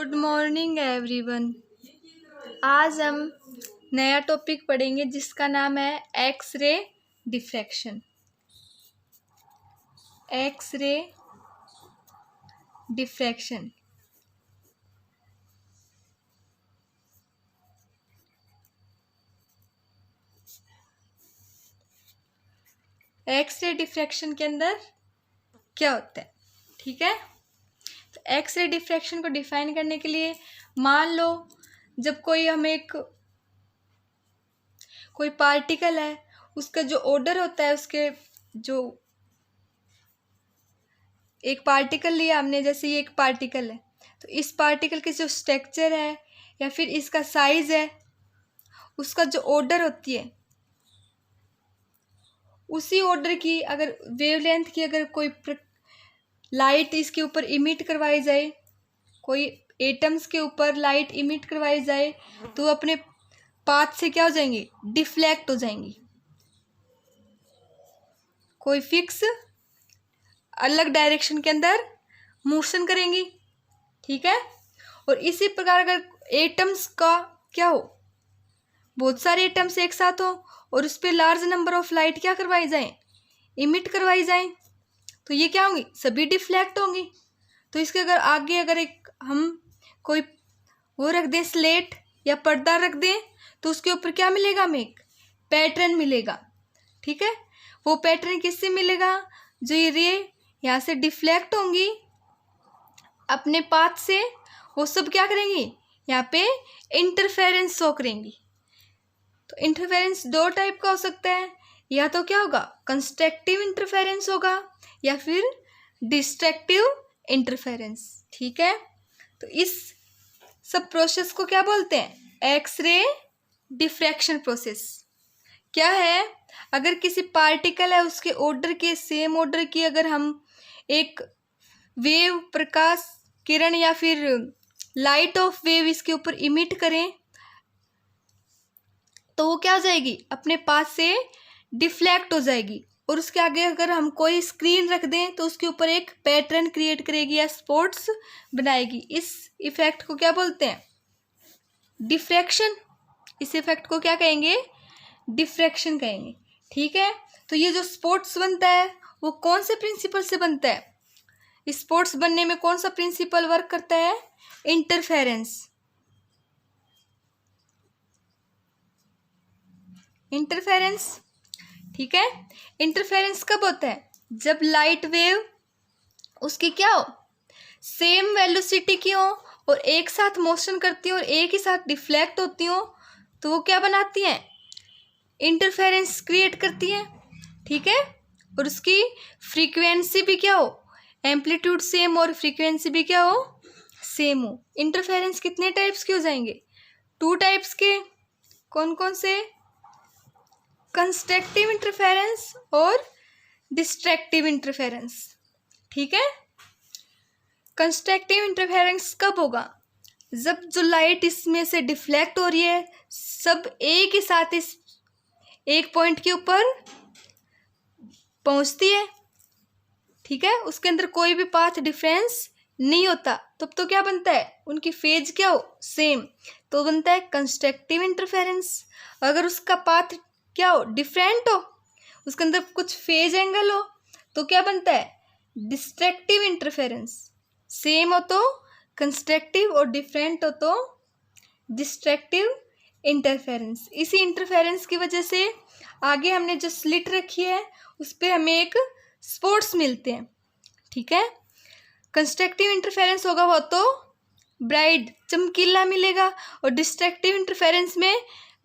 Good morning everyone. आज हम नया टॉपिक पढ़ेंगे जिसका नाम है X-ray diffraction. X-ray diffraction X-ray diffraction के अंदर क्या होता है, ठीक है। तो एक्स-रे डिफ्रैक्शन को डिफाइन करने के लिए मान लो जब कोई पार्टिकल है, उसका जो ऑर्डर होता है, उसके जो एक पार्टिकल लिया हमने, जैसे ये एक पार्टिकल है, तो इस पार्टिकल के जो स्ट्रक्चर है या फिर इसका साइज है, उसका जो ऑर्डर होती है, उसी ऑर्डर की अगर वेवलेंथ की अगर कोई लाइट इसके ऊपर इमिट करवाई जाए, कोई एटम्स के ऊपर लाइट इमिट करवाई जाए, तो अपने पाथ से क्या हो जाएंगी, डिफ्लेक्ट हो जाएंगी, कोई फिक्स अलग डायरेक्शन के अंदर मोशन करेंगी, ठीक है। और इसी प्रकार अगर एटम्स का क्या हो, बहुत सारे एटम्स एक साथ हो और उस पर लार्ज नंबर ऑफ लाइट क्या करवाई जाए, इमिट करवाई जाए, तो ये क्या होंगी, सभी डिफ्लेक्ट होंगी। तो इसके अगर आगे अगर एक हम कोई वो रख दें, स्लेट या पर्दा रख दें, तो उसके ऊपर क्या मिलेगा, हमें एक पैटर्न मिलेगा, ठीक है। वो पैटर्न किससे मिलेगा, जो ये रे यहाँ से डिफ्लेक्ट होंगी अपने पाथ से, वो सब क्या करेंगी, यहाँ पे इंटरफेरेंस शो करेंगी। तो इंटरफेरेंस दो टाइप का हो सकता है, या तो क्या होगा, कंस्ट्रक्टिव इंटरफेरेंस होगा या फिर डिस्ट्रक्टिव इंटरफेरेंस, ठीक है। तो इस सब प्रोसेस को क्या बोलते हैं, एक्स-रे डिफ्रैक्शन प्रोसेस। क्या है, अगर किसी पार्टिकल है, उसके ऑर्डर के सेम ऑर्डर की अगर हम एक वेव, प्रकाश किरण या फिर लाइट ऑफ वेव इसके ऊपर इमिट करें, तो वो क्या हो जाएगी, अपने पास से डिफ्लेक्ट हो जाएगी। और उसके आगे अगर हम कोई स्क्रीन रख दें, तो उसके ऊपर एक पैटर्न क्रिएट करेगी या स्पॉट्स बनाएगी। इस इफेक्ट को क्या बोलते हैं, डिफ्रैक्शन। इस इफेक्ट को क्या कहेंगे, डिफ्रैक्शन कहेंगे, ठीक है। तो ये जो स्पॉट्स बनता है, वो कौन से प्रिंसिपल से बनता है, स्पॉट्स बनने में कौन सा प्रिंसिपल वर्क करता है, इंटरफेरेंस। इंटरफेरेंस, ठीक है। इंटरफेरेंस कब होता है, जब लाइट वेव उसकी क्या हो, सेम वेलोसिटी की हो और एक साथ मोशन करती हो और एक ही साथ डिफ्लेक्ट होती हो, तो वो क्या बनाती हैं, इंटरफेरेंस क्रिएट करती हैं, ठीक है। और उसकी फ्रीक्वेंसी भी क्या हो, एम्पलीट्यूड सेम और फ्रीक्वेंसी भी क्या हो, सेम हो। इंटरफेरेंस कितने टाइप्स के हो जाएंगे, 2 टाइप्स के। कौन कौन से, कंस्ट्रक्टिव इंटरफेरेंस और डिस्ट्रक्टिव इंटरफेरेंस, ठीक है। कंस्ट्रक्टिव इंटरफेरेंस कब होगा, जब जो लाइट इसमें से डिफ्लेक्ट हो रही है, सब एक ही साथ इस एक पॉइंट के ऊपर पहुंचती है, ठीक है। उसके अंदर कोई भी पाथ डिफरेंस नहीं होता, तब तो क्या बनता है, उनकी फेज क्या हो, सेम, तो बनता है कंस्ट्रक्टिव इंटरफेरेंस। अगर उसका पाथ क्या हो, डिफरेंट हो, उसके अंदर कुछ फेज एंगल हो, तो क्या बनता है, डिस्ट्रक्टिव इंटरफेरेंस। सेम हो तो कंस्ट्रक्टिव और डिफरेंट हो तो डिस्ट्रक्टिव इंटरफेरेंस। इसी इंटरफेरेंस की वजह से आगे हमने जो स्लिट रखी है, उस पर हमें एक स्पॉट्स मिलते हैं, ठीक है। कंस्ट्रक्टिव इंटरफेरेंस होगा वो तो ब्राइट चमकीला मिलेगा, और डिस्ट्रक्टिव इंटरफेरेंस में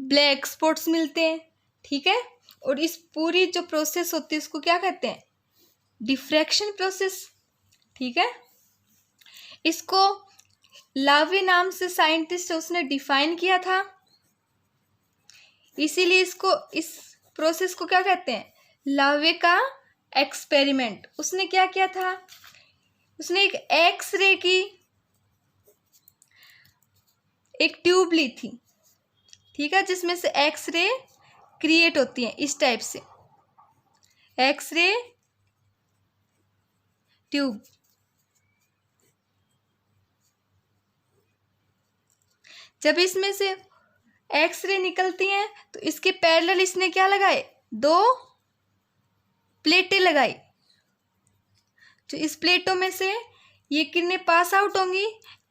ब्लैक स्पॉट्स मिलते हैं, ठीक है। और इस पूरी जो प्रोसेस होती है, उसको क्या कहते हैं, डिफ्रैक्शन प्रोसेस, ठीक है। इसको लावे नाम से साइंटिस्ट उसने डिफाइन किया था, इसीलिए इसको, इस प्रोसेस को क्या कहते हैं, लावे का एक्सपेरिमेंट। उसने क्या किया था, उसने एक एक्स-रे की एक ट्यूब ली थी, ठीक है, जिसमें से एक्स-रे क्रिएट होती है इस टाइप से, एक्स-रे ट्यूब। जब इसमें से एक्स रे निकलती हैं तो इसके पैरेलल इसने क्या लगाए, 2 प्लेटें लगाई। जो इस प्लेटों में से ये किरणें पास आउट होंगी,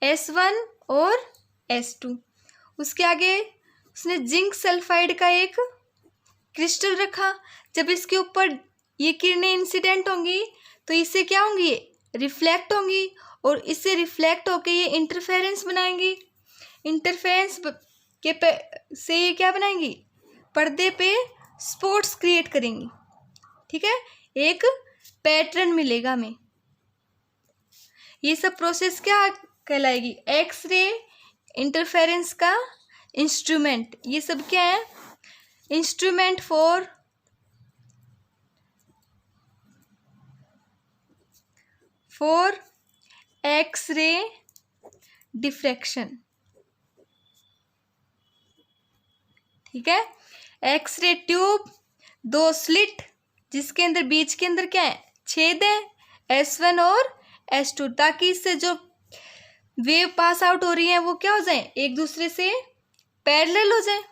S1 और S2। उसके आगे उसने जिंक सल्फाइड का एक क्रिस्टल रखा। जब इसके ऊपर ये किरणें इंसिडेंट होंगी तो इससे क्या होंगी, ये रिफ्लेक्ट होंगी और इससे रिफ्लेक्ट होकर ये इंटरफेरेंस बनाएंगी। इंटरफेरेंस से ये क्या बनाएंगी, पर्दे पे स्पॉट्स क्रिएट करेंगी। ठीक है, एक पैटर्न मिलेगा हमें। ये सब प्रोसेस क्या कहलाएगी, एक्सरे इंटरफेरेंस का इंस्ट्रूमेंट। ये सब क्या है, इंस्ट्रूमेंट फॉर एक्सरे डिफ्रैक्शन। ठीक है, एक्सरे ट्यूब, 2 स्लिट जिसके अंदर बीच के अंदर क्या है, छेद है, S1 और S2, ताकि इससे जो वेव पास आउट हो रही है वो क्या हो जाए, एक दूसरे से पैरेलल हो जाए।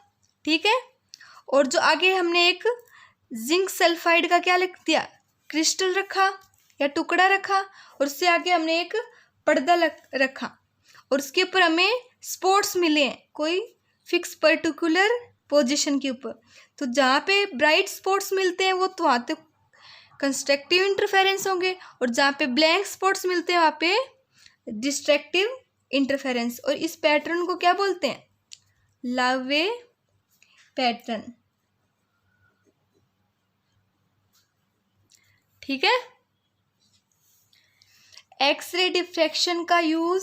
ठीक है, और जो आगे हमने एक जिंक सल्फाइड का क्या लिख दिया, क्रिस्टल रखा या टुकड़ा रखा, और उससे आगे हमने एक पर्दा रखा और उसके ऊपर हमें स्पॉट्स मिले हैं कोई फिक्स पर्टिकुलर पोजीशन के ऊपर। तो जहाँ पे ब्राइट स्पॉट्स मिलते हैं वो तो वहाँ तो कंस्ट्रक्टिव इंटरफेरेंस होंगे, और जहाँ पे ब्लैंक स्पॉट्स मिलते हैं वहाँ पे डिस्ट्रक्टिव इंटरफेरेंस। और इस पैटर्न को क्या बोलते हैं, लावे पैटर्न। ठीक है, एक्सरे डिफ्रैक्शन का यूज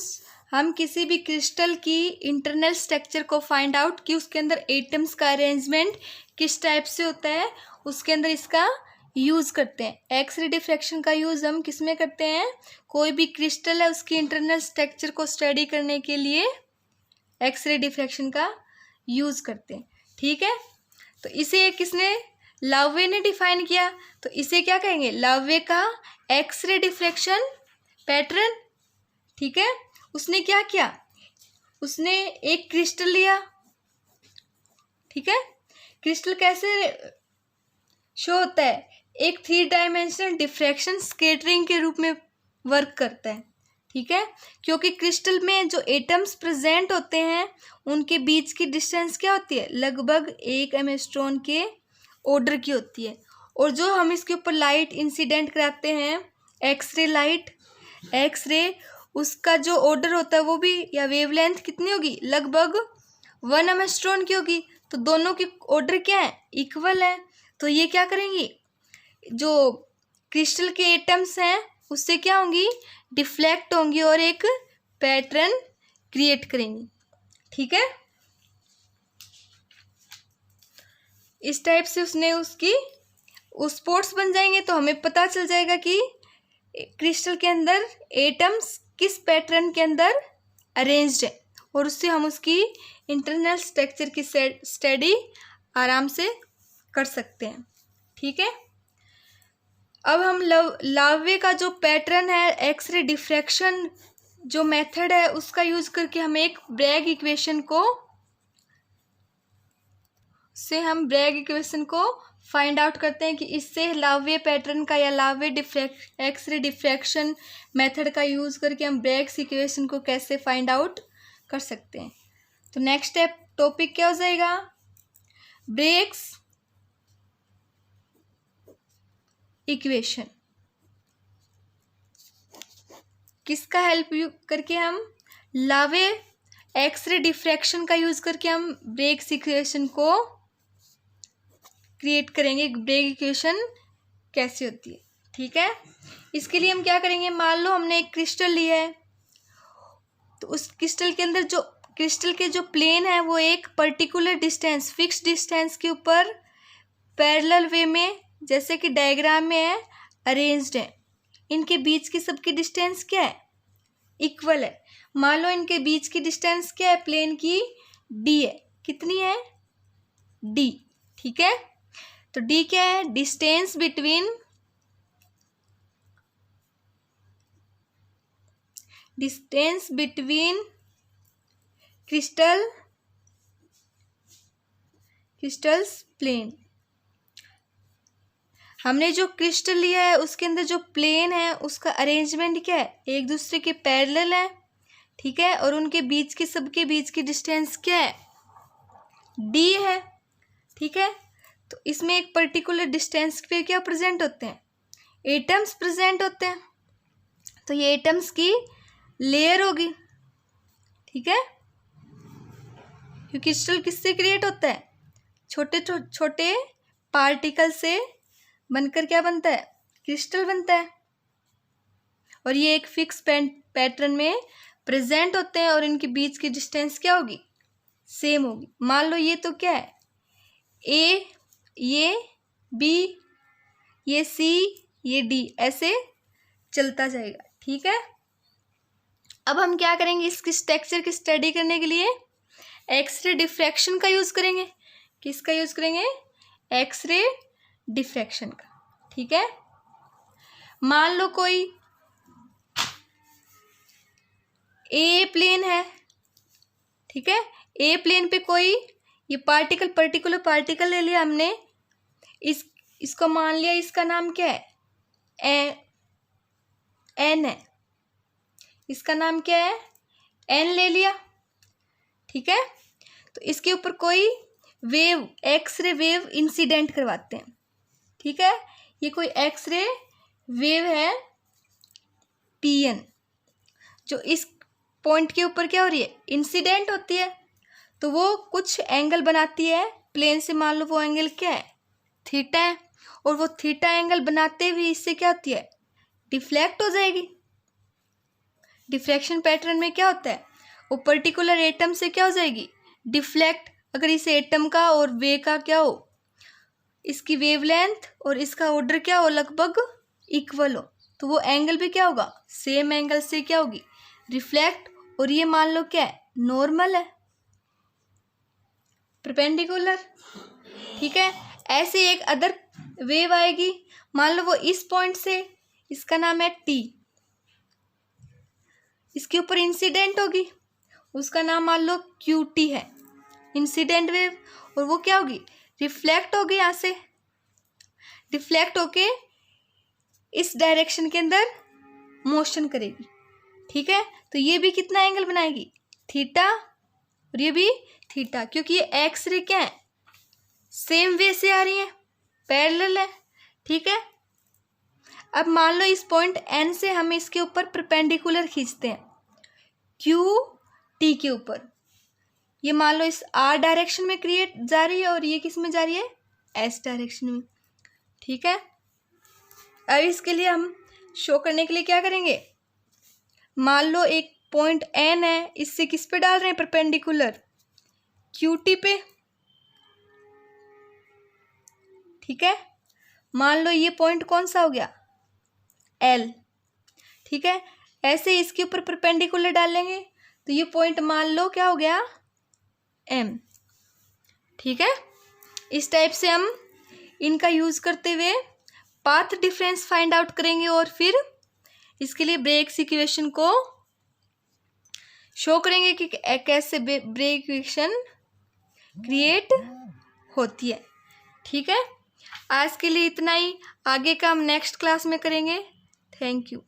हम किसी भी क्रिस्टल की इंटरनल स्ट्रक्चर को फाइंड आउट कि उसके अंदर एटम्स का अरेंजमेंट किस टाइप से होता है, उसके अंदर इसका यूज करते हैं। एक्सरे डिफ्रैक्शन का यूज हम किस में करते हैं, कोई भी क्रिस्टल है उसकी इंटरनल स्ट्रक्चर को स्टडी करने के लिए एक्सरे डिफ्रैक्शन का यूज करते हैं। ठीक है, तो इसे किसने, लावे ने डिफाइन किया, तो इसे क्या कहेंगे, लावे का एक्सरे डिफ्रैक्शन पैटर्न। ठीक है, उसने क्या किया, उसने एक क्रिस्टल लिया। ठीक है, क्रिस्टल कैसे शो होता है, एक 3 डायमेंशनल डिफ्रैक्शन स्कैटरिंग के रूप में वर्क करता है। ठीक है, क्योंकि क्रिस्टल में जो एटम्स प्रेजेंट होते हैं उनके बीच की डिस्टेंस क्या होती है, लगभग 1 एंगस्ट्रॉम के ऑर्डर की होती है। और जो हम इसके ऊपर लाइट इंसिडेंट कराते हैं, एक्सरे लाइट, एक्सरे, उसका जो ऑर्डर होता है वो भी, या वेवलेंथ कितनी होगी, लगभग 1 एंगस्ट्रॉम की होगी। तो दोनों की ऑर्डर क्या है, इक्वल है। तो ये क्या करेंगी, जो क्रिस्टल के एटम्स हैं उससे क्या होंगी, डिफ्लेक्ट होंगी और एक पैटर्न क्रिएट करेंगी। ठीक है, इस टाइप से उसने उसकी उस स्पॉट्स बन जाएंगे। तो हमें पता चल जाएगा कि क्रिस्टल के अंदर एटम्स किस पैटर्न के अंदर अरेंज्ड है, और उससे हम उसकी इंटरनल स्ट्रक्चर की स्टडी आराम से कर सकते हैं। ठीक है, अब हम लावे का जो पैटर्न है, एक्सरे डिफ्रैक्शन जो मेथड है उसका यूज करके हम एक ब्रैग इक्वेशन को फाइंड आउट करते हैं कि इससे लावे पैटर्न का या लावे एक्सरे डिफ्रैक्शन मेथड का यूज करके हम ब्रैग्स इक्वेशन को कैसे फाइंड आउट कर सकते हैं। तो नेक्स्ट टॉपिक क्या हो जाएगा, ब्रैग्स इक्वेशन। किसका हेल्प करके हम लावे एक्सरे डिफ्रैक्शन का यूज करके हम ब्रैग्स इक्वेशन को क्रिएट करेंगे। ब्रैग इक्वेशन कैसे होती है। ठीक है, इसके लिए हम क्या करेंगे, मान लो हमने एक क्रिस्टल लिया है, तो उस क्रिस्टल के अंदर जो क्रिस्टल के जो प्लेन है वो एक पर्टिकुलर डिस्टेंस, फिक्स डिस्टेंस के ऊपर पैरेलल वे में, जैसे कि डायग्राम में है, अरेंज्ड है। इनके बीच की सबकी डिस्टेंस क्या है, इक्वल है। मान लो इनके बीच की डिस्टेंस क्या है, प्लेन की डी है। कितनी है, डी। ठीक है, तो डी क्या है, distance between crystal crystals plane. हमने जो क्रिस्टल लिया है उसके अंदर जो प्लेन है उसका अरेंजमेंट क्या है, एक दूसरे के पैरेलल है, ठीक है, और उनके बीच की, सबके बीच की डिस्टेंस क्या है, डी है, ठीक है। तो इसमें एक पर्टिकुलर डिस्टेंस पे क्या प्रेजेंट होते हैं, एटम्स प्रेजेंट होते हैं। तो ये एटम्स की लेयर होगी, ठीक है। क्योंकि क्रिस्टल किससे क्रिएट होता है, छोटे छोटे पार्टिकल से बनकर क्या बनता है, क्रिस्टल बनता है। और ये एक फिक्स पैटर्न में प्रेजेंट होते हैं और इनके बीच की डिस्टेंस क्या होगी, सेम होगी। मान लो ये तो क्या है, ए, ये बी, ये सी, ये डी, ऐसे चलता जाएगा, ठीक है। अब हम क्या करेंगे, इसकी स्ट्रक्चर की स्टडी करने के लिए एक्सरे डिफ्रैक्शन का यूज़ करेंगे। किसका यूज़ करेंगे, एक्सरे डिफ्रैक्शन का, ठीक है। मान लो कोई ए प्लेन है, ठीक है, ए प्लेन पे कोई ये पर्टिकुलर पार्टिकल ले लिया हमने, इसको मान लिया, इसका नाम क्या है, एन है, इसका नाम क्या है, एन ले लिया, ठीक है। तो इसके ऊपर कोई वेव, एक्सरे वेव इंसिडेंट करवाते हैं, ठीक है। ये कोई एक्सरे वेव है पीएन, जो इस पॉइंट के ऊपर क्या हो रही है, इंसिडेंट होती है। तो वो कुछ एंगल बनाती है प्लेन से, मान लो वो एंगल क्या है, थीटा है, और वो थीटा एंगल बनाते हुए इससे क्या होती है, डिफ्लेक्ट हो जाएगी। डिफ्लेक्शन पैटर्न में क्या होता है, वो पर्टिकुलर एटम से क्या हो जाएगी, डिफ्लेक्ट। अगर इस एटम का और वे का क्या हो, इसकी वेवलेंथ और इसका ऑर्डर क्या हो, लगभग इक्वल हो, तो वो एंगल भी क्या होगा, सेम एंगल से क्या होगी, रिफ्लेक्ट। और ये मान लो क्या है, नॉर्मल है, परपेंडिकुलर, ठीक है। ऐसे एक अदर वेव आएगी, मान लो वो इस पॉइंट से, इसका नाम है टी, इसके ऊपर इंसिडेंट होगी, उसका नाम मान लो क्यू टी है, इंसिडेंट वेव। और वो क्या होगी, रिफ्लेक्ट होगी, यहाँ से रिफ्लेक्ट होके इस डायरेक्शन के अंदर मोशन करेगी, ठीक है। तो ये भी कितना एंगल बनाएगी, थीटा, और ये भी थीटा, क्योंकि ये एक्सरे क्या है, सेम वे से आ रही है, पैरेलल है, ठीक है। अब मान लो इस पॉइंट एन से हम इसके ऊपर परपेंडिकुलर खींचते हैं क्यू टी के ऊपर, ये मान लो इस आर डायरेक्शन में क्रिएट जा रही है और ये किस में जा रही है, एस डायरेक्शन में, ठीक है। अब इसके लिए हम शो करने के लिए क्या करेंगे, मान लो एक पॉइंट एन है, इससे किस पे डाल रहे हैं, परपेंडिकुलर क्यू टी पे, ठीक है। मान लो ये पॉइंट कौन सा हो गया, एल, ठीक है। ऐसे इसके ऊपर परपेंडिकुलर डालेंगे तो ये पॉइंट मान लो क्या हो गया, एम, ठीक है। इस टाइप से हम इनका यूज करते हुए पाथ डिफरेंस फाइंड आउट करेंगे और फिर इसके लिए ब्रेग्स इक्वेशन को शो करेंगे कि कैसे ब्रेग इक्वेशन क्रिएट होती है, ठीक है। आज के लिए इतना ही, आगे का हम नेक्स्ट क्लास में करेंगे। Thank you.